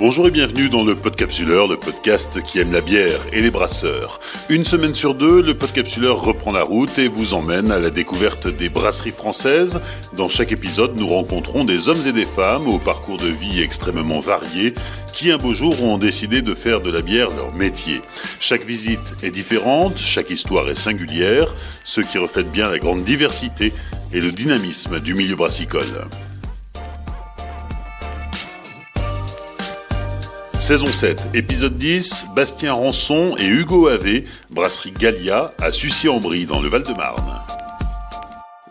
Bonjour et bienvenue dans le Podcapsuleur, le podcast qui aime la bière et les brasseurs. Une semaine sur deux, le Podcapsuleur reprend la route et vous emmène à la découverte des brasseries françaises. Dans chaque épisode, nous rencontrons des hommes et des femmes au parcours de vie extrêmement variés qui un beau jour ont décidé de faire de la bière leur métier. Chaque visite est différente, chaque histoire est singulière, ce qui reflète bien la grande diversité et le dynamisme du milieu brassicole. Saison 7, épisode 10, Bastien Rançon et Hugo Havé, brasserie Gallia à Sucy-en-Brie dans le Val-de-Marne.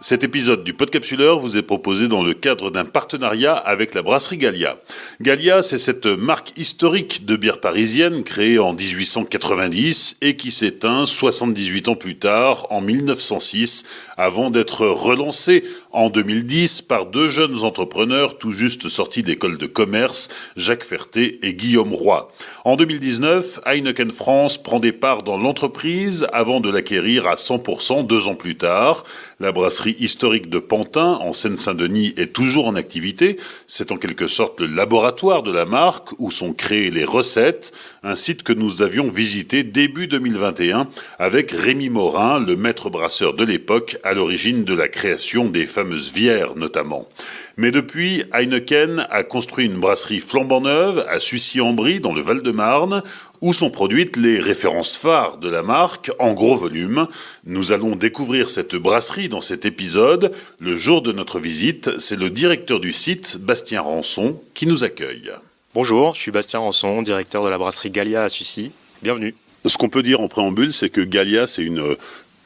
Cet épisode du Podcapsuleur vous est proposé dans le cadre d'un partenariat avec la brasserie Gallia. Gallia, c'est cette marque historique de bière parisienne créée en 1890 et qui s'éteint 78 ans plus tard, en 1906, avant d'être relancée en 2010 par deux jeunes entrepreneurs tout juste sortis d'école de commerce, Jacques Ferté et Guillaume Roy. En 2019, Heineken France prend des parts dans l'entreprise avant de l'acquérir à 100% 2 ans plus tard. La brasserie historique de Pantin, en Seine-Saint-Denis, est toujours en activité. C'est en quelque sorte le laboratoire de la marque où sont créées les recettes, un site que nous avions visité début 2021 avec Rémi Morin, le maître brasseur de l'époque, à l'origine de la création des fameuses bières notamment. Mais depuis, Heineken a construit une brasserie flambant neuve à Sucy-en-Brie dans le Val-de-Marne, où sont produites les références phares de la marque en gros volume. Nous allons découvrir cette brasserie dans cet épisode. Le jour de notre visite, c'est le directeur du site, Bastien Rançon, qui nous accueille. Bonjour, je suis Bastien Rançon, directeur de la brasserie Gallia à Sucy. Bienvenue. Ce qu'on peut dire en préambule, c'est que Gallia, c'est une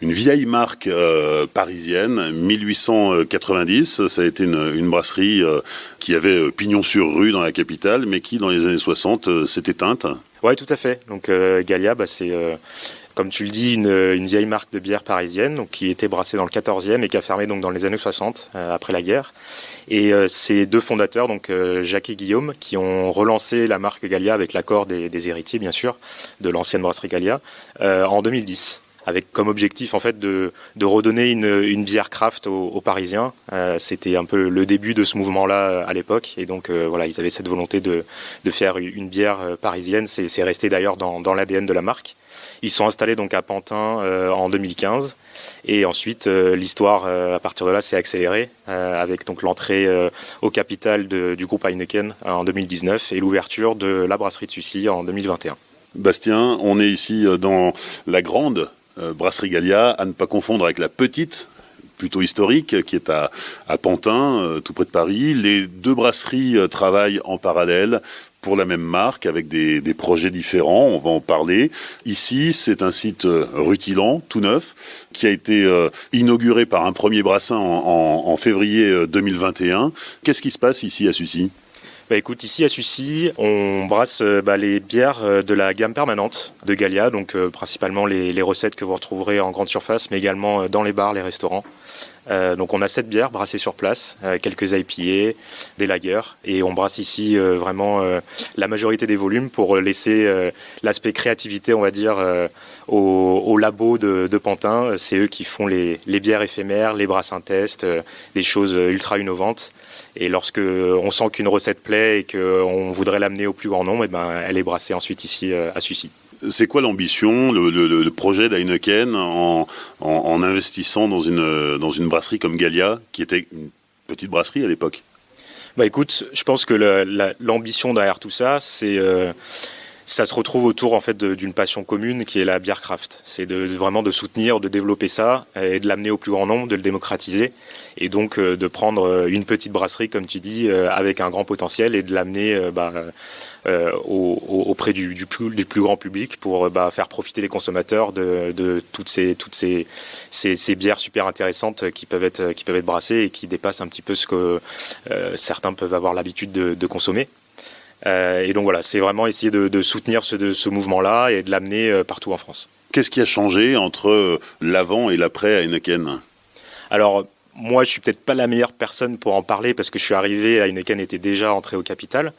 vieille marque parisienne, 1890. Ça a été une brasserie qui avait pignon sur rue dans la capitale, mais qui, dans les années 60, s'est éteinte. Oui, tout à fait. Donc Gallia, c'est, comme tu le dis, une vieille marque de bière parisienne donc, qui était brassée dans le 14e et qui a fermé donc, dans les années 60, après la guerre. Et ces deux fondateurs, donc Jacques et Guillaume, qui ont relancé la marque Gallia avec l'accord des héritiers, bien sûr, de l'ancienne brasserie Gallia, en 2010. Avec comme objectif en fait de redonner une bière craft aux Parisiens. C'était un peu le début de ce mouvement-là à l'époque, et donc voilà, ils avaient cette volonté de faire une bière parisienne. C'est resté d'ailleurs dans l'ADN de la marque. Ils sont installés donc à Pantin en 2015, et ensuite l'histoire à partir de là s'est accélérée avec donc l'entrée au capital du groupe Heineken en 2019 et l'ouverture de la brasserie de Sucy en 2021. Bastien, on est ici dans la grande brasserie Gallia, à ne pas confondre avec la petite, plutôt historique, qui est à Pantin, tout près de Paris. Les deux brasseries travaillent en parallèle pour la même marque, avec des projets différents, on va en parler. Ici, c'est un site rutilant, tout neuf, qui a été inauguré par un premier brassin en février 2021. Qu'est-ce qui se passe ici à Sucy ? Écoute, ici à Sucy, on brasse les bières de la gamme permanente de Gallia, donc principalement les recettes que vous retrouverez en grande surface, mais également dans les bars, les restaurants. Donc on a 7 bières brassées sur place, quelques IPA, des lagers, et on brasse ici vraiment la majorité des volumes pour laisser l'aspect créativité, on va dire, au labo de Pantin. C'est eux qui font les bières éphémères, les brassins test, des choses ultra innovantes. Et lorsque on sent qu'une recette plaît et qu'on voudrait l'amener au plus grand nombre, elle est brassée ensuite ici à Sucy. C'est quoi l'ambition, le projet d'Heineken en investissant dans une brasserie comme Gallia, qui était une petite brasserie à l'époque ? Écoute, je pense que l'ambition derrière tout ça, ça se retrouve autour en fait d'une passion commune qui est la bière craft. C'est vraiment de soutenir, de développer ça et de l'amener au plus grand nombre, de le démocratiser, et donc de prendre une petite brasserie, comme tu dis, avec un grand potentiel et de l'amener auprès du plus grand public pour faire profiter les consommateurs de toutes ces bières super intéressantes qui peuvent être brassées et qui dépassent un petit peu ce que certains peuvent avoir l'habitude de consommer. Et donc voilà, c'est vraiment essayer de soutenir ce mouvement-là et de l'amener partout en France. Qu'est-ce qui a changé entre l'avant et l'après Heineken ? Alors, moi, je suis peut-être pas la meilleure personne pour en parler parce que je suis arrivé, Heineken était déjà entré au capital.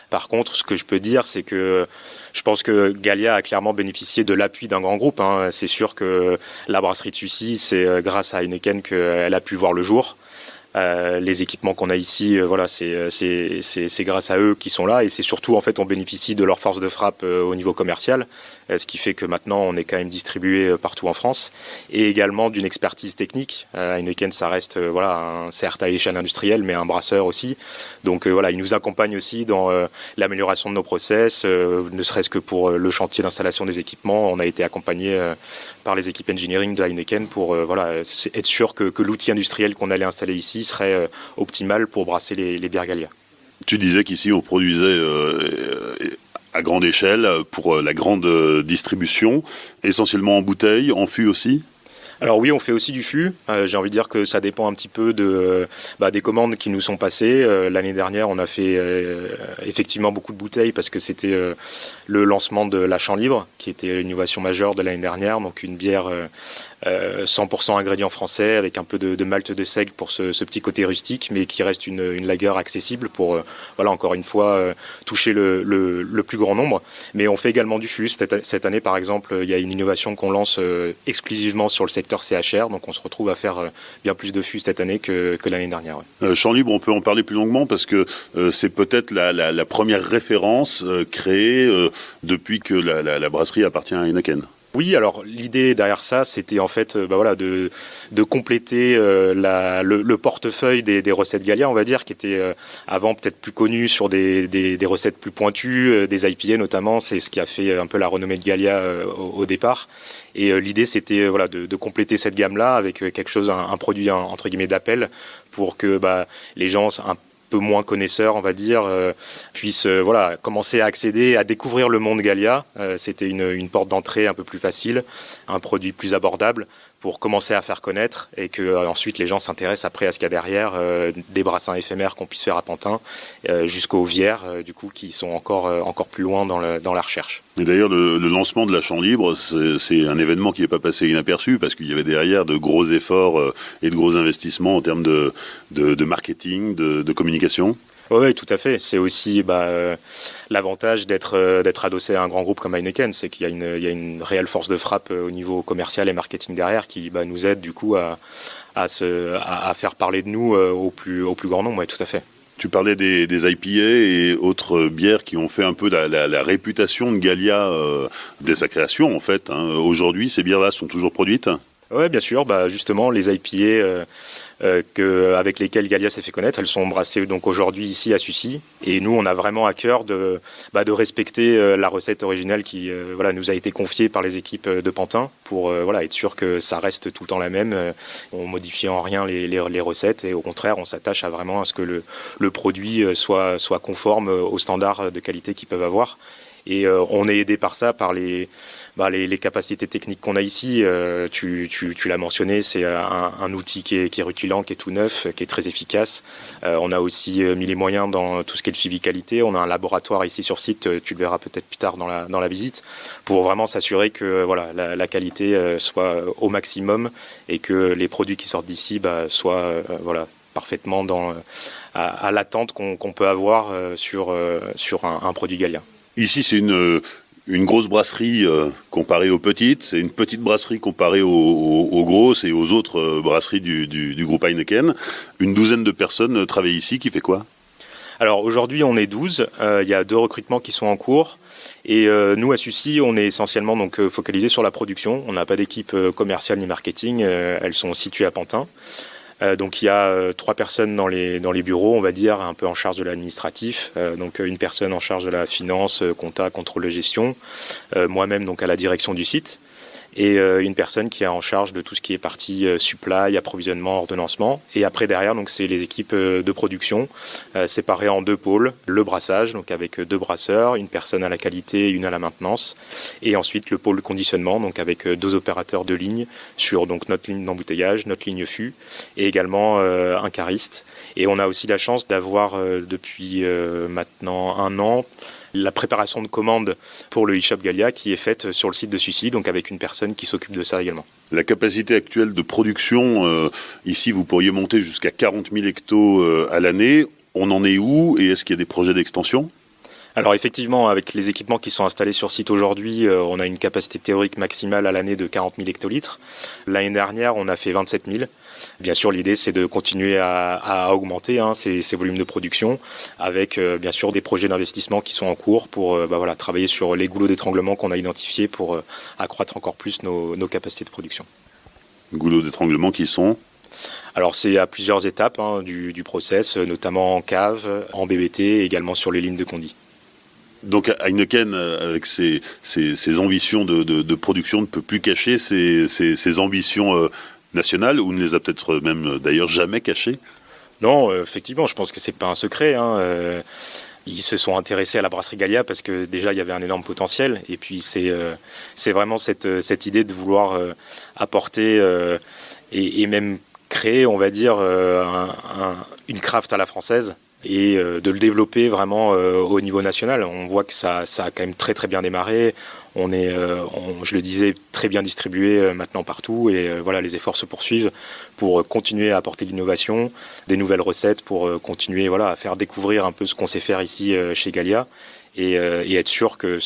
Par contre, ce que je peux dire, c'est que je pense que Gallia a clairement bénéficié de l'appui d'un grand groupe. C'est sûr que la brasserie de Sucy, c'est grâce à Heineken qu'elle a pu voir le jour. Les équipements qu'on a ici, voilà, c'est grâce à eux qui sont là, et c'est surtout en fait on bénéficie de leur force de frappe au niveau commercial, ce qui fait que maintenant on est quand même distribué partout en France, et également d'une expertise technique. Heineken, ça reste voilà, certes à l'échelle industrielle, mais un brasseur aussi. Donc voilà, ils nous accompagnent aussi dans l'amélioration de nos process, ne serait-ce que pour le chantier d'installation des équipements. On a été accompagné par les équipes engineering de Heineken pour voilà, être sûr que l'outil industriel qu'on allait installer ici serait optimal pour brasser les bières Gallia. Tu disais qu'ici on produisait à grande échelle pour la grande distribution, essentiellement en bouteilles, en fût aussi. Alors oui, on fait aussi du fût. J'ai envie de dire que ça dépend un petit peu des commandes qui nous sont passées. L'année dernière, on a fait effectivement beaucoup de bouteilles parce que c'était le lancement de la Champ Libre, qui était une innovation majeure de l'année dernière. Donc une bière 100% ingrédients français avec un peu de malt de seigle pour ce petit côté rustique, mais qui reste une lager accessible pour, voilà, encore une fois, toucher le plus grand nombre. Mais on fait également du fût. Cette année, par exemple, il y a une innovation qu'on lance exclusivement sur le secteur CHR, donc on se retrouve à faire bien plus de fûts cette année que l'année dernière. Ouais. Champ Libre, on peut en parler plus longuement parce que c'est peut-être la première référence créée depuis que la brasserie appartient à Heineken. Oui, alors l'idée derrière ça, c'était en fait voilà, de compléter le portefeuille des recettes Gallia, on va dire, qui étaient avant peut-être plus connues sur des recettes plus pointues, des IPA notamment, c'est ce qui a fait un peu la renommée de Gallia au départ. Et l'idée, c'était voilà, de compléter cette gamme-là avec quelque chose, un produit entre guillemets d'appel, pour que les gens un peu moins connaisseurs, on va dire, puissent voilà, commencer à accéder, à découvrir le monde Gallia. C'était une porte d'entrée un peu plus facile, un produit plus abordable pour commencer à faire connaître et que ensuite les gens s'intéressent après à ce qu'il y a derrière, des brassins éphémères qu'on puisse faire à Pantin, jusqu'aux Vières, du coup, qui sont encore plus loin dans la recherche. Et d'ailleurs, le lancement de la Champ Libre, c'est un événement qui n'est pas passé inaperçu parce qu'il y avait derrière de gros efforts et de gros investissements en termes de marketing, de communication. Oui, tout à fait. C'est aussi l'avantage d'être adossé à un grand groupe comme Heineken, c'est qu'il y a une réelle force de frappe au niveau commercial et marketing derrière qui nous aide du coup à faire parler de nous au plus grand nombre. Oui, tout à fait. Tu parlais des IPA et autres bières qui ont fait un peu la réputation de Gallia dès sa création en fait. Aujourd'hui, ces bières-là sont toujours produites ? Oui, bien sûr. Justement, les IPA avec lesquelles Gallia s'est fait connaître, elles sont brassées donc aujourd'hui ici à Sucy. Et nous, on a vraiment à cœur de respecter la recette originale qui nous a été confiée par les équipes de Pantin pour être sûr que ça reste tout le temps la même. On modifie en rien les recettes et au contraire, on s'attache vraiment à ce que le produit soit conforme aux standards de qualité qu'ils peuvent avoir. Et on est aidé par ça, par les capacités techniques qu'on a ici. Tu l'as mentionné, c'est un outil qui est rutilant, qui est tout neuf, qui est très efficace. On a aussi mis les moyens dans tout ce qui est le suivi qualité. On a un laboratoire ici sur site, tu le verras peut-être plus tard dans la visite, pour vraiment s'assurer que la qualité soit au maximum et que les produits qui sortent d'ici soient parfaitement à l'attente qu'on peut avoir sur un produit Gallia. Ici, c'est une grosse brasserie comparée aux petites, c'est une petite brasserie comparée aux grosses et aux autres brasseries du groupe Heineken. Une douzaine de personnes travaillent ici, qui fait quoi ? Alors aujourd'hui, on est 12, il y a 2 recrutements qui sont en cours. Et nous, à Sucy, on est essentiellement focalisé sur la production. On n'a pas d'équipe commerciale ni marketing, elles sont situées à Pantin. Donc il y a 3 personnes dans les bureaux, on va dire, un peu en charge de l'administratif. Donc une personne en charge de la finance, compta, contrôle de gestion. Moi-même donc à la direction du site. Et une personne qui est en charge de tout ce qui est partie supply, approvisionnement, ordonnancement. Et après derrière, donc c'est les équipes de production séparées en 2 pôles. Le brassage, donc avec 2 brasseurs, une personne à la qualité, une à la maintenance. Et ensuite le pôle conditionnement, donc avec 2 opérateurs de ligne sur donc notre ligne d'embouteillage, notre ligne fût, et également un cariste. Et on a aussi la chance d'avoir depuis maintenant 1 an la préparation de commandes pour le e-shop Gallia qui est faite sur le site de Sucy, donc avec une personne qui s'occupe de ça également. La capacité actuelle de production, ici vous pourriez monter jusqu'à 40 000 hectos à l'année. On en est où et est-ce qu'il y a des projets d'extension ? Alors effectivement, avec les équipements qui sont installés sur site aujourd'hui, on a une capacité théorique maximale à l'année de 40 000 hectolitres. L'année dernière, on a fait 27 000. Bien sûr, l'idée, c'est de continuer à augmenter ces volumes de production avec bien sûr des projets d'investissement qui sont en cours pour travailler sur les goulots d'étranglement qu'on a identifiés pour accroître encore plus nos capacités de production. Goulots d'étranglement qui sont ? Alors c'est à plusieurs étapes du process, notamment en cave, en BBT et également sur les lignes de conduit. Donc Heineken, avec ses ambitions de production, ne peut plus cacher ses ambitions nationales, ou ne les a peut-être même d'ailleurs jamais cachées. Non, effectivement, je pense que c'est pas un secret. Ils se sont intéressés à la brasserie Gallia parce que déjà il y avait un énorme potentiel, et puis c'est vraiment cette idée de vouloir apporter et même créer, on va dire, une craft à la française, et de le développer vraiment au niveau national. On voit que ça a quand même très très bien démarré. Je le disais, très bien distribué maintenant partout, et les efforts se poursuivent pour continuer à apporter de l'innovation, des nouvelles recettes, pour continuer à faire découvrir un peu ce qu'on sait faire ici chez Gallia, et être sûr que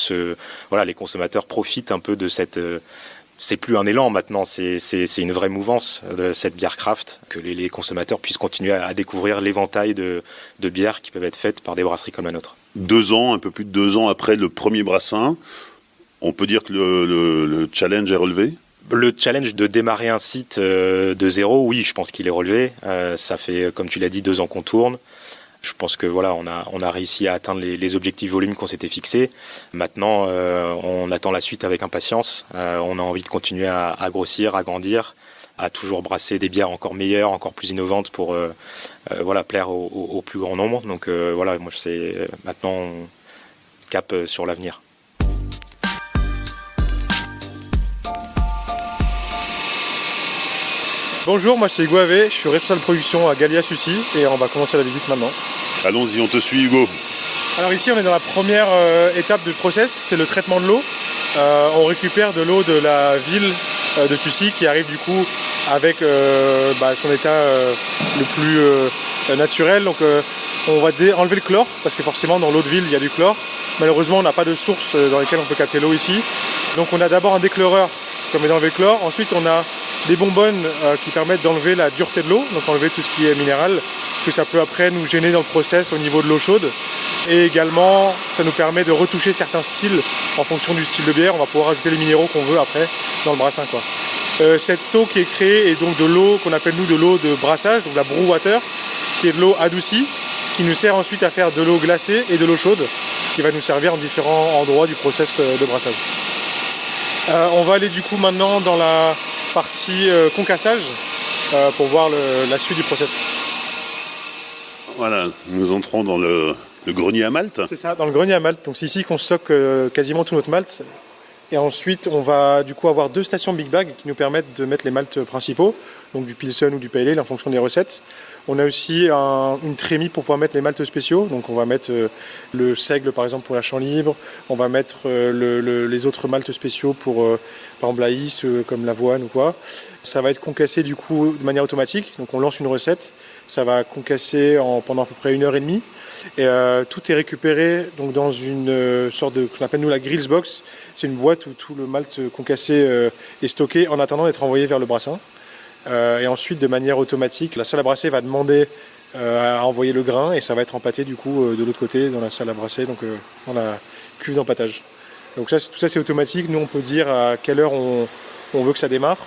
les consommateurs profitent un peu de cette... c'est plus un élan maintenant, c'est une vraie mouvance de cette bière craft, que les consommateurs puissent continuer à découvrir l'éventail de bières qui peuvent être faites par des brasseries comme la nôtre. 2 ans, un peu plus de 2 ans après le premier brassin, on peut dire que le challenge est relevé ? Le challenge de démarrer un site de zéro, oui, je pense qu'il est relevé. Ça fait, comme tu l'as dit, 2 ans qu'on tourne. Je pense que on a réussi à atteindre les objectifs volumes qu'on s'était fixés. Maintenant, on attend la suite avec impatience. On a envie de continuer à grossir, à grandir, à toujours brasser des bières encore meilleures, encore plus innovantes pour plaire au plus grand nombre. Donc moi c'est maintenant on cap sur l'avenir. Bonjour, moi c'est Hugo Havé, je suis responsable de production à Gallia Sucy, et on va commencer la visite maintenant. Allons-y, on te suit Hugo. Alors ici on est dans la première étape du process, c'est le traitement de l'eau. On récupère de l'eau de la ville de Sucy qui arrive du coup avec son état le plus naturel. Donc on va enlever le chlore, parce que forcément dans l'eau de ville il y a du chlore. Malheureusement on n'a pas de source dans lesquelles on peut capter l'eau ici. Donc on a d'abord un déchloreur qui permet d'enlever le chlore, ensuite on a des bonbonnes qui permettent d'enlever la dureté de l'eau, donc enlever tout ce qui est minéral, que ça peut après nous gêner dans le process au niveau de l'eau chaude. Et également, ça nous permet de retoucher certains styles en fonction du style de bière. On va pouvoir ajouter les minéraux qu'on veut après dans le brassin, quoi. Cette eau qui est créée est donc de l'eau qu'on appelle nous de l'eau de brassage, donc la brew water, qui est de l'eau adoucie, qui nous sert ensuite à faire de l'eau glacée et de l'eau chaude, qui va nous servir en différents endroits du process de brassage. On va aller du coup maintenant dans la partie concassage pour voir la suite du process. Voilà, nous entrons dans le grenier à malt. C'est ça, dans le grenier à malt. Donc c'est ici qu'on stocke quasiment tout notre malt. Et ensuite, on va du coup avoir 2 stations Big Bag qui nous permettent de mettre les malts principaux, donc du Pilsen ou du Pale Ale en fonction des recettes. On a aussi une trémie pour pouvoir mettre les malts spéciaux. Donc on va mettre le seigle par exemple pour la champ libre. On va mettre les autres malts spéciaux pour par exemple la yeast comme l'avoine ou quoi. Ça va être concassé du coup de manière automatique. Donc on lance une recette. Ça va concasser pendant à peu près 1h30. Et tout est récupéré donc dans une sorte de, ce qu'on appelle nous la grills box. C'est une boîte où tout le malt concassé est stocké en attendant d'être envoyé vers le brassin. Et ensuite, de manière automatique, la salle à brasser va demander à envoyer le grain, et ça va être empâté du coup de l'autre côté dans la salle à brasser, donc dans la cuve d'empâtage. Donc tout ça c'est automatique. Nous on peut dire à quelle heure on veut que ça démarre.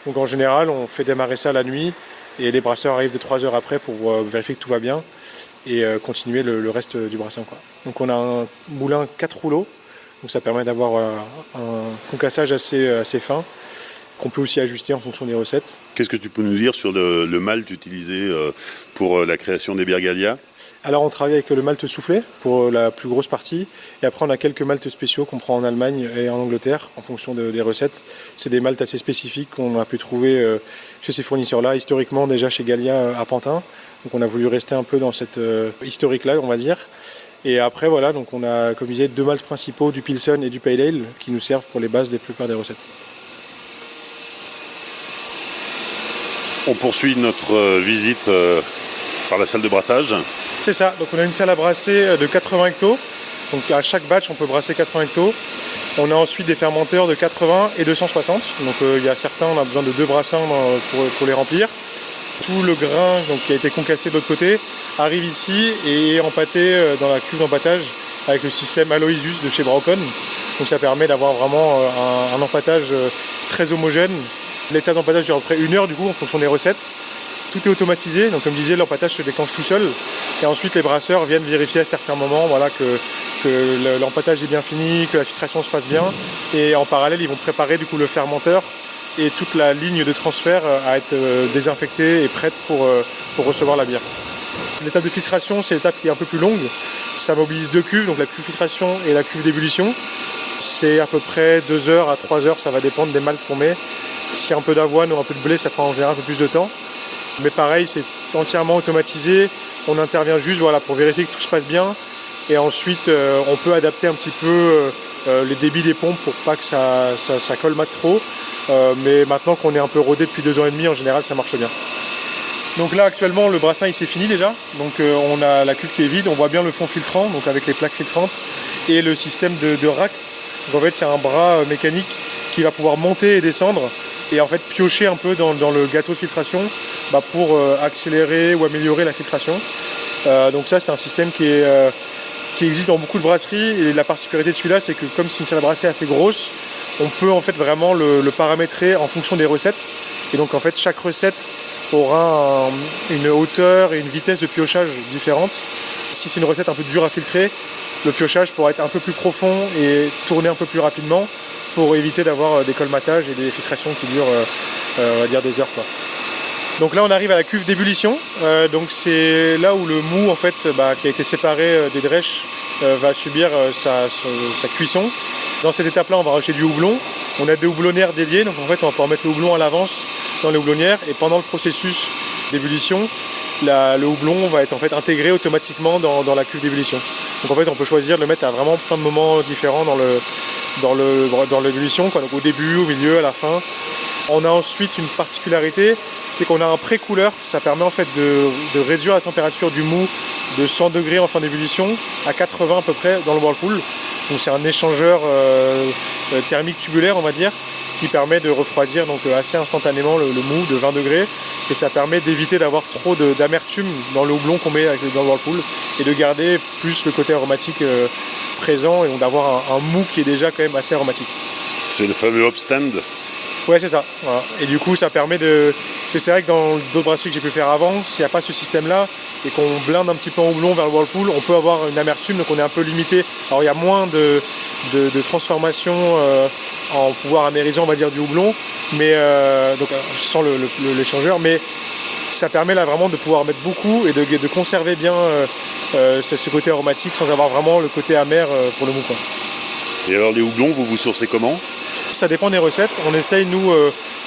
Donc en général on fait démarrer ça la nuit, et les brasseurs arrivent de 3 heures après pour vérifier que tout va bien et continuer le reste du brassin, quoi. Donc on a un moulin 4 rouleaux, donc ça permet d'avoir un concassage assez fin, qu'on peut aussi ajuster en fonction des recettes. Qu'est-ce que tu peux nous dire sur le malt utilisé pour la création des bières Gallia ? Alors on travaille avec le malt soufflé pour la plus grosse partie, et après on a quelques malts spéciaux qu'on prend en Allemagne et en Angleterre en fonction des recettes. C'est des malts assez spécifiques qu'on a pu trouver chez ces fournisseurs-là, historiquement déjà chez Gallia à Pantin. Donc on a voulu rester un peu dans cette historique-là, on va dire. Et après voilà, donc on a, comme je disais, 2 malts principaux, du Pilsen et du Pale Ale, qui nous servent pour les bases des plupart des recettes. On poursuit notre visite par la salle de brassage. C'est ça, donc on a une salle à brasser de 80 hectos. Donc à chaque batch, on peut brasser 80 hectos. On a ensuite des fermenteurs de 80 et 260. Donc il y a certains, on a besoin de 2 brassins pour les remplir. Tout le grain donc, qui a été concassé de l'autre côté arrive ici et est empâté dans la cuve d'empâtage avec le système Aloysius de chez Braucon. Donc ça permet d'avoir vraiment un empâtage très homogène. L'étape d'empâtage dure à peu près 1 heure du coup en fonction des recettes. Tout est automatisé, donc comme je disais, l'empâtage se déclenche tout seul. Et ensuite les brasseurs viennent vérifier à certains moments que l'empâtage est bien fini, que la filtration se passe bien. Et en parallèle, ils vont préparer du coup le fermenteur et toute la ligne de transfert à être désinfectée et prête pour recevoir la bière. L'étape de filtration, c'est l'étape qui est un peu plus longue. Ça mobilise 2 cuves, donc la cuve filtration et la cuve d'ébullition. C'est à peu près 2 heures à 3 heures, ça va dépendre des maltes qu'on met. Si un peu d'avoine ou un peu de blé, ça prend en général un peu plus de temps. Mais pareil, c'est entièrement automatisé. On intervient juste pour vérifier que tout se passe bien. Et ensuite, on peut adapter un petit peu les débits des pompes pour pas que ça colmate trop. Mais maintenant qu'on est un peu rodé depuis 2 ans et demi, en général, ça marche bien. Donc là, actuellement, le brassin, il s'est fini déjà. Donc on a la cuve qui est vide. On voit bien le fond filtrant, donc avec les plaques filtrantes. Et le système de rack. Donc en fait, c'est un bras mécanique qui va pouvoir monter et descendre. Et en fait, piocher un peu dans le gâteau de filtration pour accélérer ou améliorer la filtration. Donc ça, c'est un système qui existe dans beaucoup de brasseries. Et la particularité de celui-là, c'est que comme c'est une salle à brasser assez grosse, on peut en fait vraiment le paramétrer en fonction des recettes. Et donc en fait, chaque recette aura une hauteur et une vitesse de piochage différentes. Si c'est une recette un peu dure à filtrer, le piochage pourra être un peu plus profond et tourner un peu plus rapidement pour éviter d'avoir des colmatages et des filtrations qui durent on va dire des heures, quoi. Donc là on arrive à la cuve d'ébullition, donc c'est là où le mou en fait, qui a été séparé des drèches va subir sa cuisson. Dans cette étape là on va rajouter du houblon. On a des houblonnières dédiées, donc en fait on va pouvoir mettre le houblon à l'avance dans les houblonnières et pendant le processus d'ébullition, le houblon va être en fait intégré automatiquement dans la cuve d'ébullition. Donc en fait on peut choisir de le mettre à vraiment plein de moments différents dans l'ébullition, donc au début, au milieu, à la fin. On a ensuite une particularité, c'est qu'on a un pré-couleur. Ça permet en fait de réduire la température du mou de 100 degrés en fin d'ébullition à 80 à peu près dans le whirlpool. Donc c'est un échangeur thermique tubulaire, on va dire, qui permet de refroidir donc assez instantanément le mou de 20 degrés. Et ça permet d'éviter d'avoir trop d'amertume dans le houblon qu'on met dans le whirlpool et de garder plus le côté aromatique présent et donc d'avoir un mou qui est déjà quand même assez aromatique. C'est le fameux hop stand. Ouais, c'est ça. Voilà. Et du coup, ça permet de... C'est vrai que dans d'autres brasseries que j'ai pu faire avant, s'il n'y a pas ce système-là et qu'on blinde un petit peu en houblon vers le whirlpool, on peut avoir une amertume, donc on est un peu limité. Alors il y a moins de transformation en pouvoir amérisant, on va dire, du houblon, mais donc sans l'échangeur, mais ça permet là vraiment de pouvoir mettre beaucoup et de conserver bien ce côté aromatique sans avoir vraiment le côté amer pour le mou, quoi. Et alors les houblons, vous sourcez comment ? Ça dépend des recettes. On essaye, nous,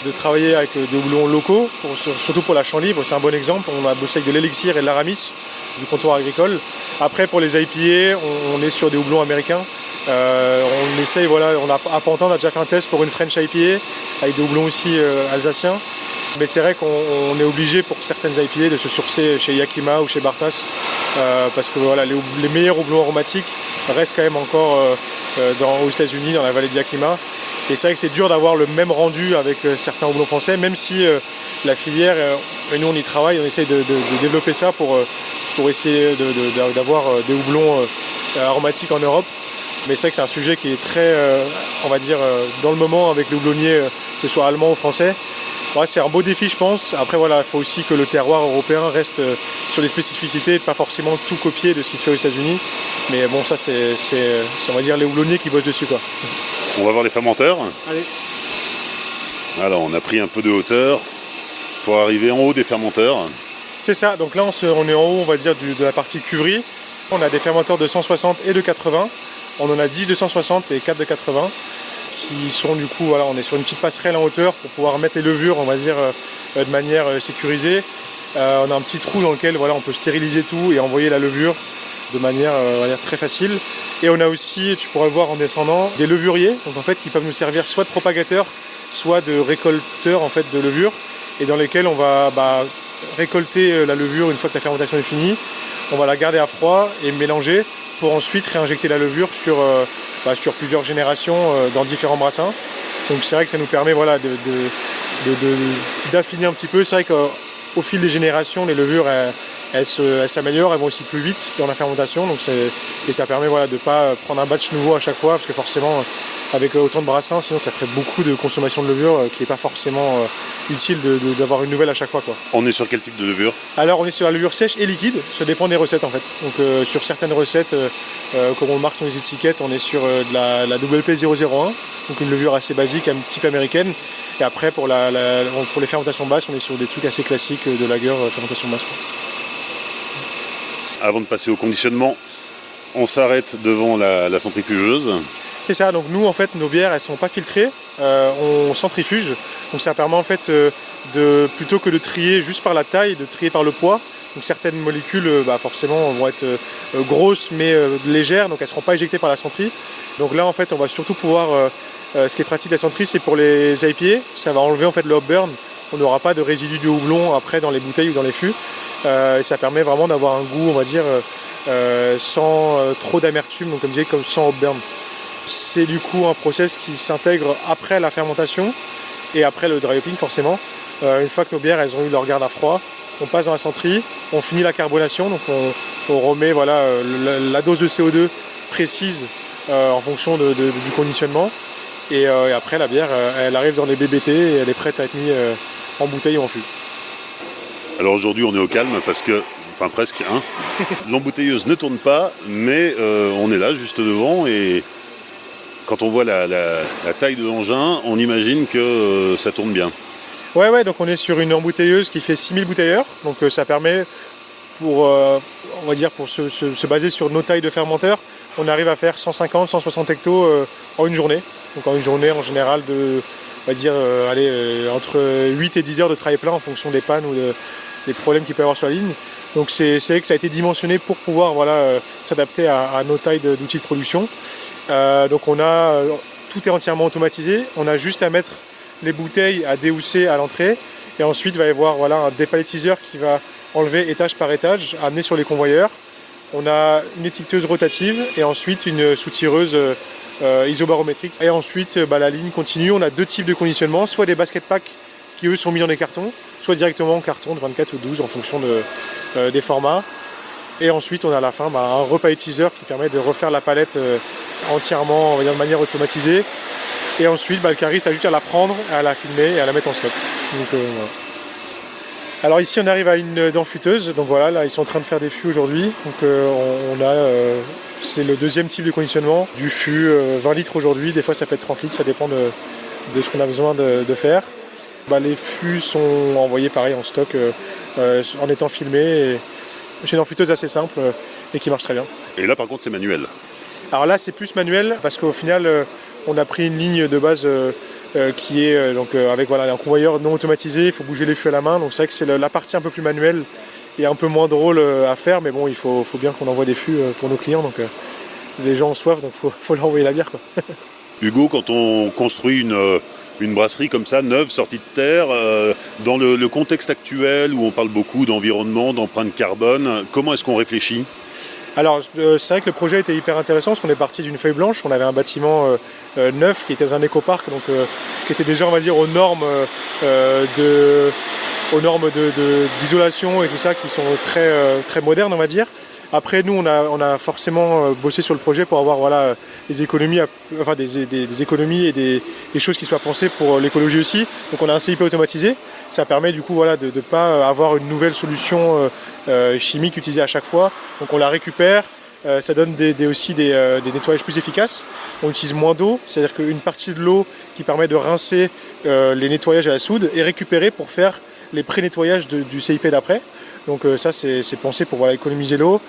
de travailler avec des houblons locaux, surtout pour la Champ-Libre, c'est un bon exemple. On a bossé avec de l'élixir et de l'aramis, du comptoir agricole. Après, pour les IPA, on est sur des houblons américains. On essaye, à Pantin, on a déjà fait un test pour une French IPA, avec des houblons aussi alsaciens. Mais c'est vrai qu'on est obligé pour certaines IPA de se sourcer chez Yakima ou chez Bartas, parce que les meilleurs houblons aromatiques restent quand même encore aux États-Unis, dans la vallée de Yakima. Et c'est vrai que c'est dur d'avoir le même rendu avec certains houblons français, même si la filière, et nous on y travaille, on essaye de développer ça pour essayer d'avoir des houblons aromatiques en Europe. Mais c'est vrai que c'est un sujet qui est très, on va dire, dans le moment avec les houblonniers, que ce soit allemand ou français. Ouais, c'est un beau défi, je pense. Après, il faut aussi que le terroir européen reste sur des spécificités et pas forcément tout copier de ce qui se fait aux États-Unis. Mais bon, ça, c'est on va dire, les houblonniers qui bossent dessus, quoi. On va voir les fermenteurs. Allez. Alors, on a pris un peu de hauteur pour arriver en haut des fermenteurs. C'est ça. Donc là, on est en haut, on va dire, de la partie cuverie. On a des fermenteurs de 160 et de 80. On en a 10 de 160 et 4 de 80. Qui sont du coup, on est sur une petite passerelle en hauteur pour pouvoir mettre les levures, on va dire, de manière sécurisée. On a un petit trou dans lequel on peut stériliser tout et envoyer la levure de manière, on va dire, très facile. Et on a aussi, tu pourras le voir en descendant, des levuriers, donc en fait qui peuvent nous servir soit de propagateurs, soit de récolteurs en fait de levure, et dans lesquels on va récolter la levure une fois que la fermentation est finie. On va la garder à froid et mélanger pour ensuite réinjecter la levure sur plusieurs générations dans différents brassins. Donc c'est vrai que ça nous permet voilà, d'affiner un petit peu. C'est vrai qu'au fil des générations, les levures elles s'améliorent, elles vont aussi plus vite dans la fermentation. Donc et ça permet voilà, de ne pas prendre un batch nouveau à chaque fois, parce que forcément, avec autant de brassins, sinon ça ferait beaucoup de consommation de levure qui n'est pas forcément utile d'avoir une nouvelle à chaque fois, quoi. On est sur quel type de levure? Alors on est sur la levure sèche et liquide, ça dépend des recettes en fait. Donc sur certaines recettes, comme on le marque sur les étiquettes, on est sur de la WP001, donc une levure assez basique, un type américaine. Et après pour les fermentations basses, on est sur des trucs assez classiques de lager, fermentation basse, quoi. Avant de passer au conditionnement, on s'arrête devant la centrifugeuse. C'est ça, donc nous en fait nos bières elles sont pas filtrées, on centrifuge, donc ça permet en fait plutôt que de trier juste par la taille, de trier par le poids. Donc certaines molécules forcément vont être grosses mais légères, donc elles ne seront pas éjectées par la centrie. Donc là en fait on va surtout pouvoir, ce qui est pratique de la centrie c'est pour les IPA, ça va enlever en fait le hop burn, on n'aura pas de résidus de houblon après dans les bouteilles ou dans les fûts. Et ça permet vraiment d'avoir un goût on va dire sans trop d'amertume, donc comme je disais, comme sans hop burn. C'est du coup un process qui s'intègre après la fermentation et après le dry hopping forcément. Une fois que nos bières elles ont eu leur garde à froid, on passe dans la centrie, on finit la carbonation, donc on remet voilà, la dose de CO2 précise en fonction du conditionnement. Et après la bière elle arrive dans les BBT et elle est prête à être mise en bouteille ou en fût. Alors aujourd'hui on est au calme parce que, enfin presque, hein, l'embouteilleuse ne tourne pas, mais on est là juste devant et quand on voit la taille de l'engin, on imagine que ça tourne bien. Ouais, donc on est sur une embouteilleuse qui fait 6000 bouteilleurs, donc ça permet pour se baser sur nos tailles de fermenteurs, on arrive à faire 150, 160 hectos en une journée. Donc en une journée en général entre 8 et 10 heures de travail plein en fonction des pannes ou des problèmes qu'il peut y avoir sur la ligne. Donc c'est vrai que ça a été dimensionné pour pouvoir s'adapter à nos tailles d'outils de production. Donc tout est entièrement automatisé, on a juste à mettre les bouteilles à déhousser à l'entrée et ensuite il va y avoir un dépalettiseur qui va enlever étage par étage, amener sur les convoyeurs. On a une étiqueteuse rotative et ensuite une soutireuse isobarométrique. Et ensuite la ligne continue, on a deux types de conditionnement, soit des basket packs qui eux sont mis dans des cartons, soit directement en carton de 24 ou 12 en fonction des formats. Et ensuite on a à la fin un repalettiseur qui permet de refaire la palette entièrement on va dire, de manière automatisée. Et ensuite le cariste a juste à la prendre, à la filmer et à la mettre en stock. Donc, voilà. Alors ici on arrive à une denfuteuse, donc voilà, là ils sont en train de faire des fûts aujourd'hui. Donc c'est le deuxième type de conditionnement, du fût 20 litres aujourd'hui, des fois ça peut être 30 litres, ça dépend de ce qu'on a besoin de faire. Les fûts sont envoyés pareil en stock en étant filmés. Et c'est une denfuteuse assez simple et qui marche très bien. Et là par contre c'est manuel. Alors là c'est plus manuel parce qu'au final on a pris une ligne de base qui est avec un convoyeur non automatisé, il faut bouger les fûts à la main, donc c'est vrai que c'est la partie un peu plus manuelle et un peu moins drôle à faire, mais bon il faut bien qu'on envoie des fûts pour nos clients, donc les gens ont soif, donc faut leur envoyer la bière, quoi. Hugo, quand on construit une brasserie comme ça, neuve, sortie de terre, dans le contexte actuel où on parle beaucoup d'environnement, d'empreinte carbone, comment est-ce qu'on réfléchit ? Alors c'est vrai que le projet était hyper intéressant parce qu'on est parti d'une feuille blanche, on avait un bâtiment neuf qui était dans un écoparc, donc qui était déjà on va dire aux normes d'isolation et tout ça qui sont très, très modernes on va dire. Après nous on a forcément bossé sur le projet pour avoir des économies, des économies et des choses qui soient pensées pour l'écologie aussi. Donc on a un CIP automatisé, ça permet du coup de ne pas avoir une nouvelle solution chimique utilisée à chaque fois. Donc on la récupère, ça donne aussi des nettoyages plus efficaces. On utilise moins d'eau, c'est-à-dire qu'une partie de l'eau qui permet de rincer les nettoyages à la soude est récupérée pour faire les pré-nettoyages du CIP d'après. Donc ça c'est pensé pour économiser l'eau.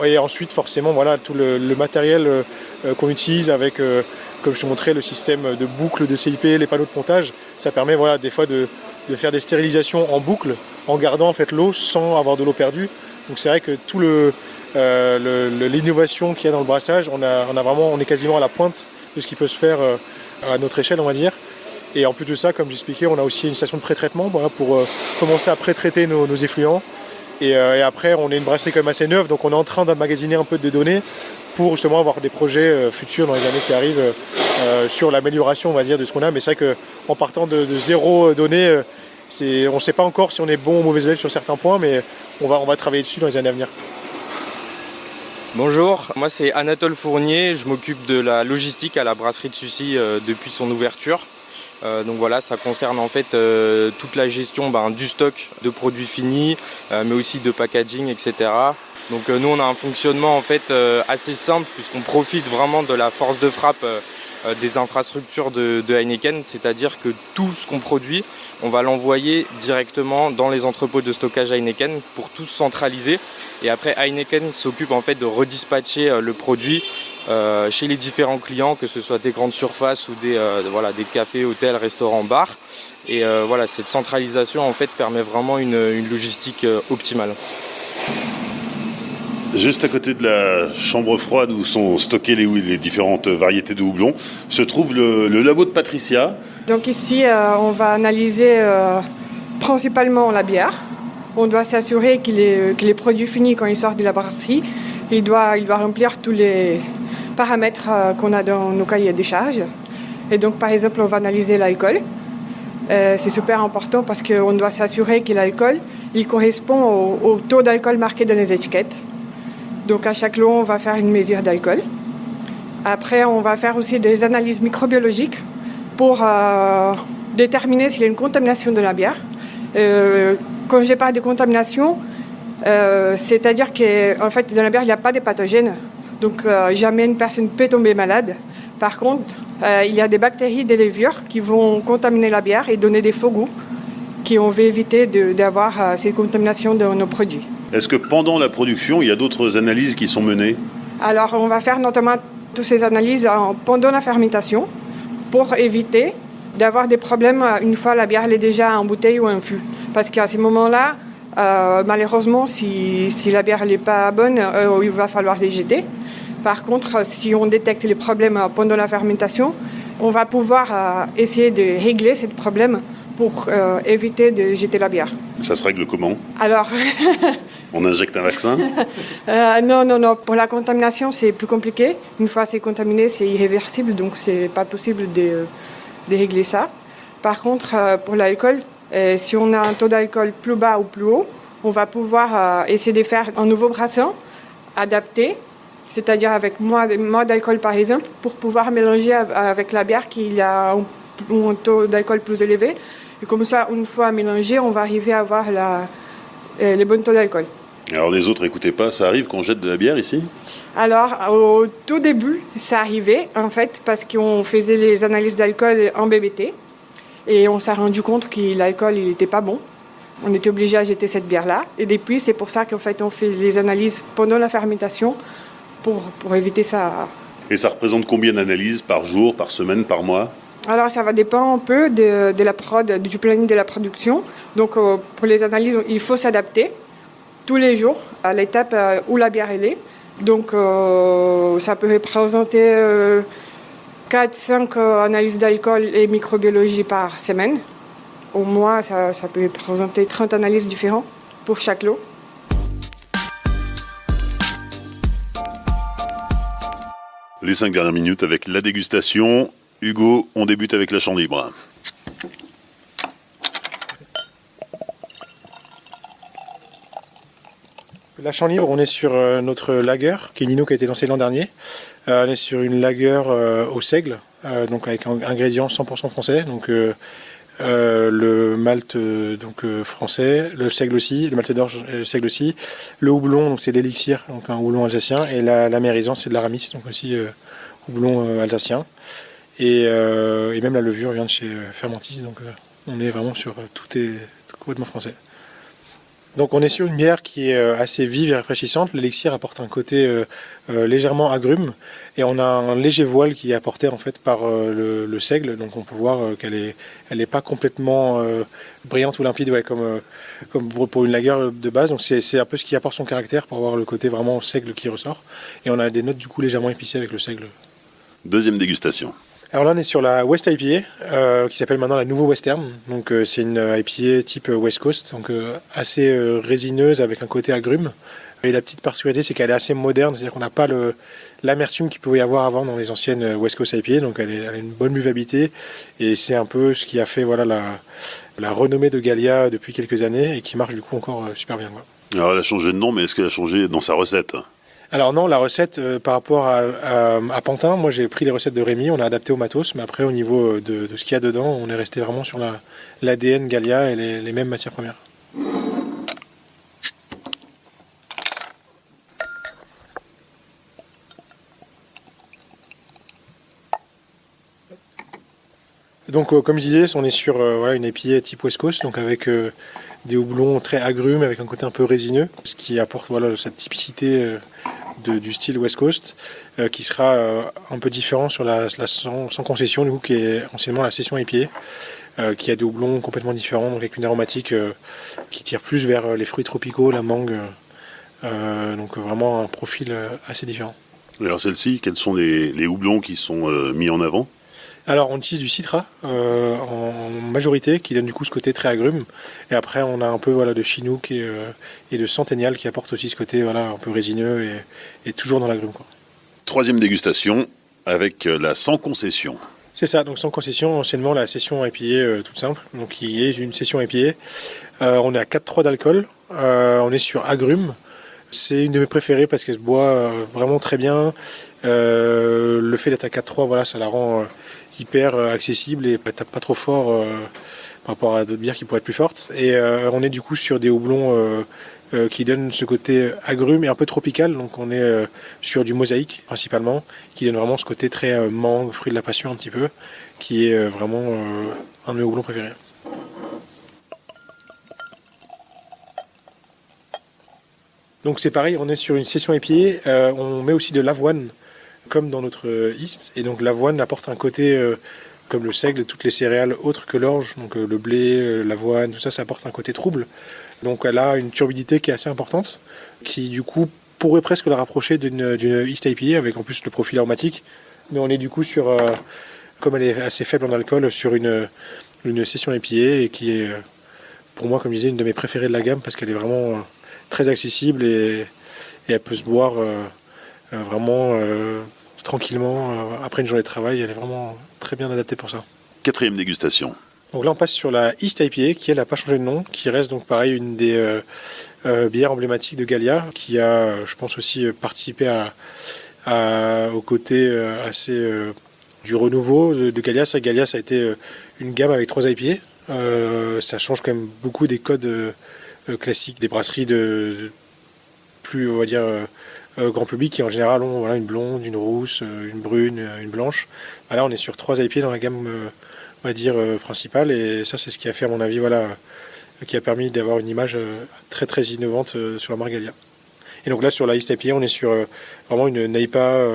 Et ensuite forcément tout le matériel qu'on utilise avec, comme je te montrais, le système de boucle de CIP, les panneaux de pontage, ça permet des fois de faire des stérilisations en boucle en gardant en fait l'eau sans avoir de l'eau perdue. Donc c'est vrai que tout l'innovation qu'il y a dans le brassage, on est quasiment à la pointe de ce qui peut se faire à notre échelle on va dire. Et en plus de ça, comme j'expliquais, on a aussi une station de pré-traitement pour commencer à pré-traiter nos effluents Et après, on est une brasserie quand même assez neuve, donc on est en train d'emmagasiner un peu de données pour justement avoir des projets futurs dans les années qui arrivent sur l'amélioration, on va dire, de ce qu'on a. Mais c'est vrai qu'en partant de zéro données, on ne sait pas encore si on est bon ou mauvais élève sur certains points, mais on va travailler dessus dans les années à venir. Bonjour, moi c'est Anatole Fournier, je m'occupe de la logistique à la brasserie de Sucy depuis son ouverture. Donc voilà, ça concerne en fait toute la gestion du stock de produits finis, mais aussi de packaging, etc. Donc nous on a un fonctionnement en fait assez simple puisqu'on profite vraiment de la force de frappe des infrastructures de Heineken, c'est-à-dire que tout ce qu'on produit, on va l'envoyer directement dans les entrepôts de stockage Heineken pour tout centraliser. Et après Heineken s'occupe en fait de redispatcher le produit chez les différents clients, que ce soit des grandes surfaces ou des cafés, hôtels, restaurants, bars. Et voilà, cette centralisation en fait permet vraiment une logistique optimale. Juste à côté de la chambre froide où sont stockées les différentes variétés de houblon, se trouve le labo de Patricia. Donc ici, on va analyser principalement la bière. On doit s'assurer qu'il est produit fini quand il sort de la brasserie. Il doit remplir tous les paramètres qu'on a dans nos cahiers des charges. Et donc, par exemple, on va analyser l'alcool. C'est super important parce qu'on doit s'assurer que l'alcool il correspond au taux d'alcool marqué dans les étiquettes. Donc à chaque lot, on va faire une mesure d'alcool. Après, on va faire aussi des analyses microbiologiques pour déterminer s'il y a une contamination de la bière. Quand je parle de contamination, c'est-à-dire qu'en fait, dans la bière, il n'y a pas de pathogènes. Donc jamais une personne peut tomber malade. Par contre, il y a des bactéries, des levures qui vont contaminer la bière et donner des faux goûts, qu'on veut éviter d'avoir ces contaminations dans nos produits. Est-ce que pendant la production, il y a d'autres analyses qui sont menées ? Alors, on va faire notamment toutes ces analyses pendant la fermentation pour éviter d'avoir des problèmes une fois la bière elle est déjà en bouteille ou en fût. Parce qu'à ce moment-là, malheureusement, si la bière n'est pas bonne, il va falloir les jeter. Par contre, si on détecte les problèmes pendant la fermentation, on va pouvoir essayer de régler ce problème pour éviter de jeter la bière. Ça se règle comment ? Alors, on injecte un vaccin ? Non. Pour la contamination, c'est plus compliqué. Une fois c'est contaminé, c'est irréversible, donc c'est pas possible de régler ça. Par contre, pour l'alcool, si on a un taux d'alcool plus bas ou plus haut, on va pouvoir essayer de faire un nouveau brassin adapté, c'est-à-dire avec moins d'alcool par exemple, pour pouvoir mélanger avec la bière qui a un taux d'alcool plus élevé. Et comme ça, une fois mélangé, on va arriver à avoir les bons taux d'alcool. Alors les autres, écoutez pas, ça arrive qu'on jette de la bière ici ? Alors, au tout début, ça arrivait, en fait, parce qu'on faisait les analyses d'alcool en BBT. Et on s'est rendu compte que l'alcool, il n'était pas bon. On était obligé à jeter cette bière-là. Et depuis, c'est pour ça qu'en fait, on fait les analyses pendant la fermentation pour éviter ça. Et ça représente combien d'analyses par jour, par semaine, par mois ? Alors, ça va dépendre un peu de la prod, du planning de la production. Donc, pour les analyses, il faut s'adapter tous les jours à l'étape où la bière elle est. Donc, ça peut représenter 4-5 analyses d'alcool et microbiologie par semaine. Au mois, ça peut représenter 30 analyses différentes pour chaque lot. Les 5 dernières minutes avec la dégustation. Hugo, on débute avec la champ libre. La champ libre, on est sur notre lager, qui est Nino, qui a été lancé l'an dernier. On est sur une lager au seigle, donc avec un ingrédient 100% français. Donc le malt français, le seigle aussi, le malt d'orge et le seigle aussi. Le houblon, donc c'est l'élixir, donc un houblon alsacien. Et la mérisance, c'est de l'aramis, donc aussi houblon alsacien. Et même la levure vient de chez Fermentis, donc on est vraiment sur tout est complètement français. Donc on est sur une bière qui est assez vive et rafraîchissante. L'élixir apporte un côté légèrement agrume et on a un léger voile qui est apporté en fait par le seigle. Donc on peut voir qu'elle est pas complètement brillante ou limpide, comme pour une lager de base. Donc c'est un peu ce qui apporte son caractère pour avoir le côté vraiment seigle qui ressort. Et on a des notes du coup légèrement épicées avec le seigle. Deuxième dégustation. Alors là, on est sur la West IPA, qui s'appelle maintenant la Nouveau Western. Donc c'est une IPA type West Coast, donc assez résineuse avec un côté agrume. Et la petite particularité, c'est qu'elle est assez moderne, c'est-à-dire qu'on n'a pas l'amertume qu'il pouvait y avoir avant dans les anciennes West Coast IPA, donc elle a une bonne buvabilité. Et c'est un peu ce qui a fait la renommée de Gallia depuis quelques années et qui marche du coup encore super bien. Alors elle a changé de nom, mais est-ce qu'elle a changé dans sa recette? Alors non, la recette par rapport à Pantin, moi j'ai pris les recettes de Rémi, on a adapté au matos, mais après au niveau de ce qu'il y a dedans, on est resté vraiment sur l'ADN Gallia et les mêmes matières premières. Donc comme je disais, on est sur une IPA type West Coast, donc avec des houblons très agrumes, avec un côté un peu résineux, ce qui apporte cette typicité du style West Coast, qui sera un peu différent sur la sans concession, du coup, qui est anciennement la session IPA, qui a des houblons complètement différents, donc avec une aromatique qui tire plus vers les fruits tropicaux, la mangue, donc vraiment un profil assez différent. Alors celle-ci, quels sont les houblons qui sont mis en avant? Alors on utilise du citra en majorité, qui donne du coup ce côté très agrume, et après on a un peu de chinook et de centennial qui apporte aussi ce côté un peu résineux et toujours dans l'agrume. Troisième dégustation avec la sans concession. C'est ça, donc sans concession, anciennement la session IPA toute simple, donc qui est une session IPA. On est à 4,3 d'alcool, on est sur agrumes. C'est une de mes préférées parce qu'elle se boit vraiment très bien. Le fait d'être à 4,3, ça la rend hyper accessible et tape pas trop fort par rapport à d'autres bières qui pourraient être plus fortes. Et on est du coup sur des houblons qui donnent ce côté agrume et un peu tropical. Donc on est sur du mosaïque principalement, qui donne vraiment ce côté très mangue, fruit de la passion un petit peu, qui est vraiment un de mes houblons préférés. Donc c'est pareil, on est sur une session IPA, on met aussi de l'avoine comme dans notre East, et donc l'avoine apporte un côté comme le seigle et toutes les céréales autres que l'orge, donc le blé, l'avoine, tout ça, ça apporte un côté trouble. Donc elle a une turbidité qui est assez importante, qui du coup pourrait presque la rapprocher d'une East IPA avec en plus le profil aromatique, mais on est du coup sur, comme elle est assez faible en alcool, sur une session IPA et qui est pour moi, comme je disais, une de mes préférées de la gamme parce qu'elle est vraiment très accessible et elle peut se boire vraiment tranquillement après une journée de travail. Elle est vraiment très bien adaptée pour ça. Quatrième dégustation. Donc là, on passe sur la East IPA qui, elle, n'a pas changé de nom, qui reste donc pareil une des bières emblématiques de Gallia, qui a, je pense aussi, participé au côté assez du renouveau de Gallia. Gallia, ça a été une gamme avec 3 IPA. Ça change quand même beaucoup des codes classiques des brasseries de plus, on va dire, grand public, qui en général ont une blonde, une rousse, une brune, une blanche. Là, on est sur 3 IPA dans la gamme on va dire principale, et ça c'est ce qui a fait à mon avis qui a permis d'avoir une image très très innovante sur la marque Gallia. Et donc là sur la East IPA on est sur vraiment une NEIPA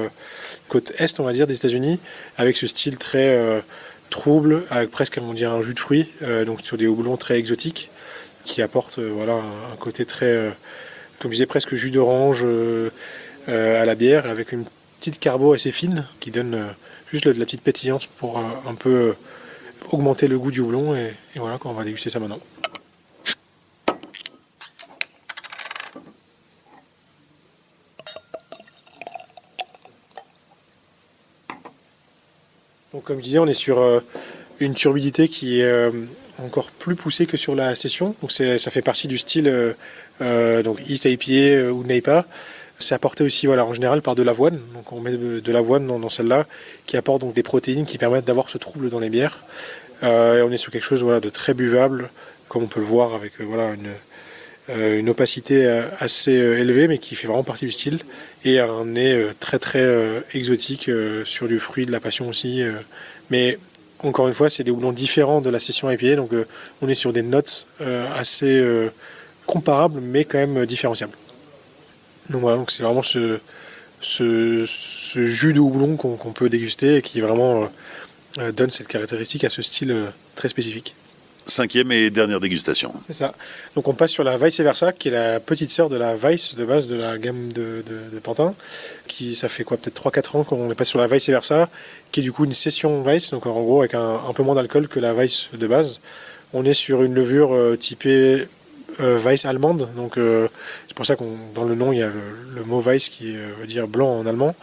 côte est on va dire des États-Unis, avec ce style très trouble, avec presque on dirait un jus de fruits, donc sur des houblons très exotiques qui apportent un côté très comme je disais presque jus d'orange à la bière, avec une petite carbo assez fine qui donne juste de la petite pétillance pour un peu augmenter le goût du houblon, et voilà, on va déguster ça maintenant. Donc comme je disais, on est sur une turbidité qui est encore plus poussée que sur la session. Donc ça fait partie du style donc East IPA ou NEIPA. C'est apporté aussi en général par de l'avoine. Donc on met de l'avoine dans celle-là, qui apporte donc des protéines qui permettent d'avoir ce trouble dans les bières. Et on est sur quelque chose de très buvable, comme on peut le voir, avec une opacité assez élevée, mais qui fait vraiment partie du style, et un nez très très exotique sur du fruit de la passion aussi. Mais encore une fois, c'est des houblons différents de la session IPA, donc on est sur des notes assez comparables, mais quand même différenciables. Donc voilà, donc c'est vraiment ce jus de houblon qu'on peut déguster et qui vraiment donne cette caractéristique à ce style très spécifique. 5e et dernière dégustation. C'est ça. Donc on passe sur la Vice Versa, qui est la petite sœur de la Vice de base de la gamme de Pantin. Ça fait quoi, peut-être 3-4 ans qu'on est passé sur la Vice Versa, qui est du coup une session Vice, donc en gros avec un peu moins d'alcool que la Vice de base. On est sur une levure typée Weiss allemande, donc c'est pour ça que dans le nom il y a le mot Weiss qui veut dire blanc en allemand.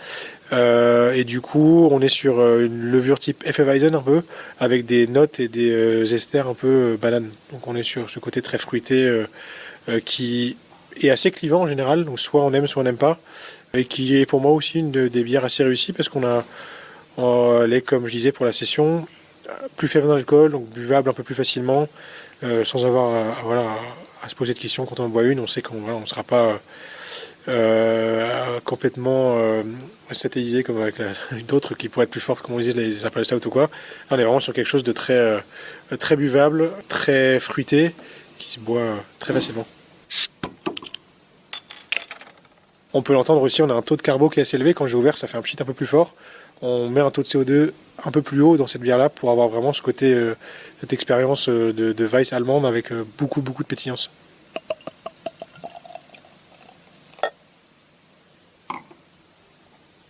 Et du coup on est sur une levure type Hefeweizen un peu, avec des notes et des esters un peu banane. Donc on est sur ce côté très fruité qui est assez clivant en général, donc soit on aime soit on n'aime pas, et qui est pour moi aussi une des bières assez réussies parce qu'on a, elle est comme je disais pour la session, plus faible en alcool, donc buvable un peu plus facilement, sans avoir à se poser de questions quand on boit une. On sait qu'on ne sera pas complètement satellisé comme avec d'autres qui pourraient être plus fortes, comme on disait, les Imperial Stout ou quoi. Là, on est vraiment sur quelque chose de très, très buvable, très fruité, qui se boit très facilement. On peut l'entendre aussi, on a un taux de carbo qui est assez élevé. Quand j'ai ouvert, ça fait un petit un peu plus fort. On met un taux de CO2 un peu plus haut dans cette bière-là pour avoir vraiment ce côté, cette expérience de Weiss allemande avec beaucoup de pétillance.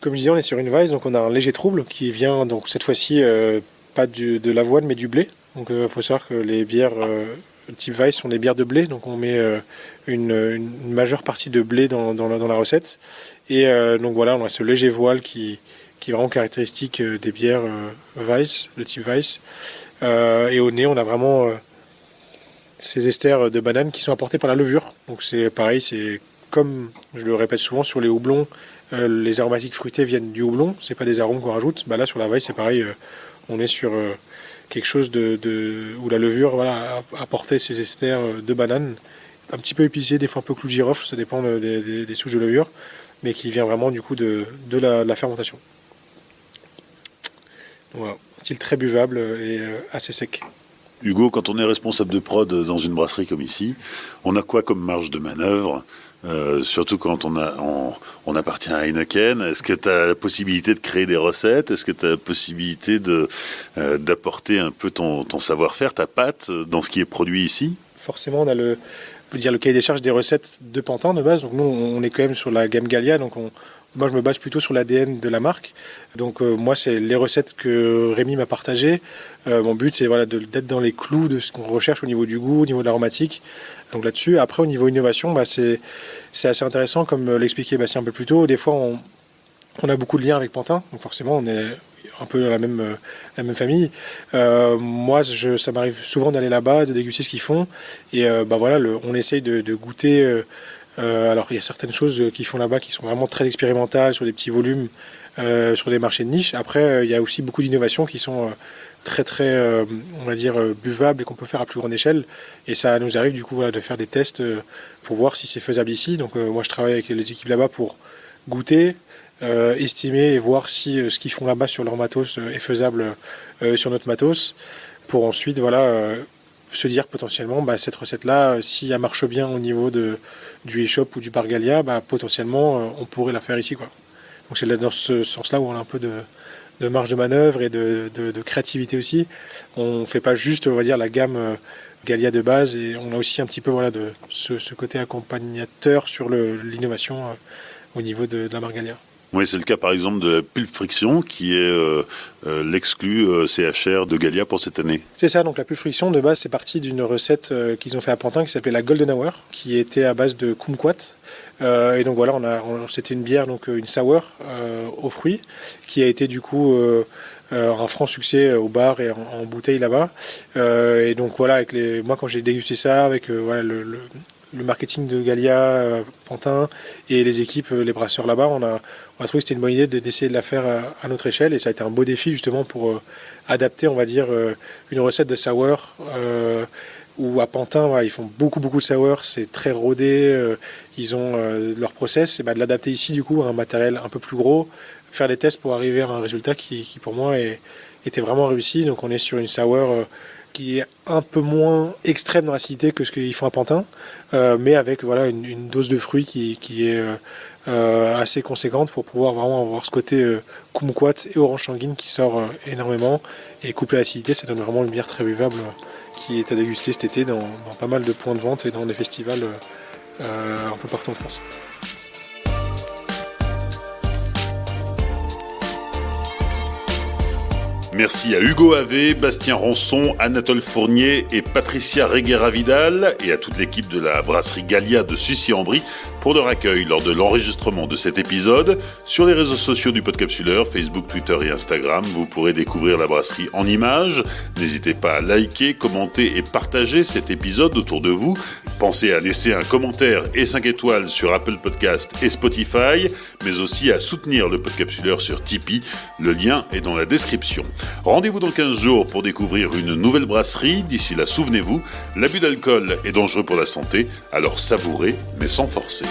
Comme je disais, on est sur une Weiss, donc on a un léger trouble qui vient donc cette fois-ci pas de l'avoine mais du blé. Donc il faut savoir que les bières type Weiss sont des bières de blé, donc on met une majeure partie de blé dans la recette. Et donc voilà, on a ce léger voile qui est vraiment caractéristique des bières Weiss, de type Weiss. Et au nez, on a vraiment ces esters de banane qui sont apportés par la levure. Donc c'est pareil, c'est comme je le répète souvent sur les houblons, les aromatiques fruités viennent du houblon, c'est pas des arômes qu'on rajoute. Là sur la Weiss c'est pareil, on est sur quelque chose où la levure a apporté ces esters de banane, un petit peu épicé, des fois un peu clou de girofle, ça dépend des souches de levure, mais qui vient vraiment du coup de la fermentation. Voilà, style très buvable et assez sec. Hugo, quand on est responsable de prod dans une brasserie comme ici, on a quoi comme marge de manœuvre ? Surtout quand on appartient à Heineken. Est-ce que tu as la possibilité de créer des recettes ? Est-ce que tu as la possibilité d'apporter un peu ton savoir-faire, ta patte dans ce qui est produit ici ? Forcément, on a le cahier des charges des recettes de Pantin de base. Donc nous, on est quand même sur la gamme Gallia. Donc moi, je me base plutôt sur l'ADN de la marque. Donc moi, c'est les recettes que Rémi m'a partagées. Mon but, c'est d'être dans les clous de ce qu'on recherche au niveau du goût, au niveau de l'aromatique. Donc là-dessus, après, au niveau innovation, c'est assez intéressant, comme l'expliquait Bastien un peu plus tôt. Des fois, on a beaucoup de liens avec Pantin. Donc forcément, on est un peu dans la même famille. Moi, ça m'arrive souvent d'aller là-bas, de déguster ce qu'ils font. Et on essaye de goûter... alors il y a certaines choses qu'ils font là-bas qui sont vraiment très expérimentales sur des petits volumes, sur des marchés de niche. Après il y a aussi beaucoup d'innovations qui sont très on va dire buvables et qu'on peut faire à plus grande échelle, et ça nous arrive du coup de faire des tests pour voir si c'est faisable ici. Donc moi je travaille avec les équipes là-bas pour goûter, estimer et voir si ce qu'ils font là-bas sur leur matos est faisable sur notre matos, pour ensuite se dire potentiellement cette recette-là, si elle marche bien au niveau du e-shop ou du bar Gallia, potentiellement on pourrait la faire ici, quoi. Donc c'est dans ce sens-là où on a un peu de marge de manœuvre et de créativité aussi. On ne fait pas juste, on va dire, la gamme Gallia de base, et on a aussi un petit peu de ce côté accompagnateur sur l'innovation au niveau de la marque Gallia. Oui, c'est le cas par exemple de la Pulp Friction qui est l'exclu CHR de Gallia pour cette année. C'est ça, donc la Pulp Friction de base c'est parti d'une recette qu'ils ont fait à Pantin qui s'appelait la Golden Hour, qui était à base de kumquat. Et donc voilà, c'était une bière, donc une sour aux fruits, qui a été du coup un franc succès au bar et en bouteille là-bas. Et donc voilà, moi quand j'ai dégusté ça avec le marketing de Gallia, Pantin et les équipes, les brasseurs là-bas, on a trouvé que c'était une bonne idée d'essayer de la faire à notre échelle, et ça a été un beau défi justement pour adapter, on va dire, une recette de sour où à Pantin, ils font beaucoup de sour, c'est très rodé, ils ont leur process, et de l'adapter ici du coup à un matériel un peu plus gros, faire des tests pour arriver à un résultat qui pour moi était vraiment réussi. Donc on est sur une sour qui est un peu moins extrême dans l'acidité que ce qu'ils font à Pantin, mais avec une dose de fruits qui est assez conséquente pour pouvoir vraiment avoir ce côté kumquat et orange sanguine qui sort énormément, et couplé à l'acidité, ça donne vraiment une bière très buvable qui est à déguster cet été dans pas mal de points de vente et dans des festivals un peu partout en France. Merci à Hugo Havé, Bastien Ronson, Anatole Fournier et Patricia Reguera-Vidal et à toute l'équipe de la brasserie Gallia de Sucy-en-Brie pour leur accueil lors de l'enregistrement de cet épisode. Sur les réseaux sociaux du Podcapsuleur, Facebook, Twitter et Instagram, vous pourrez découvrir la brasserie en images. N'hésitez pas à liker, commenter et partager cet épisode autour de vous. Pensez à laisser un commentaire et 5 étoiles sur Apple Podcast et Spotify, mais aussi à soutenir le Podcapsuleur sur Tipeee. Le lien est dans la description. Rendez-vous dans 15 jours pour découvrir une nouvelle brasserie. D'ici là, souvenez-vous, l'abus d'alcool est dangereux pour la santé, alors savourez, mais sans forcer.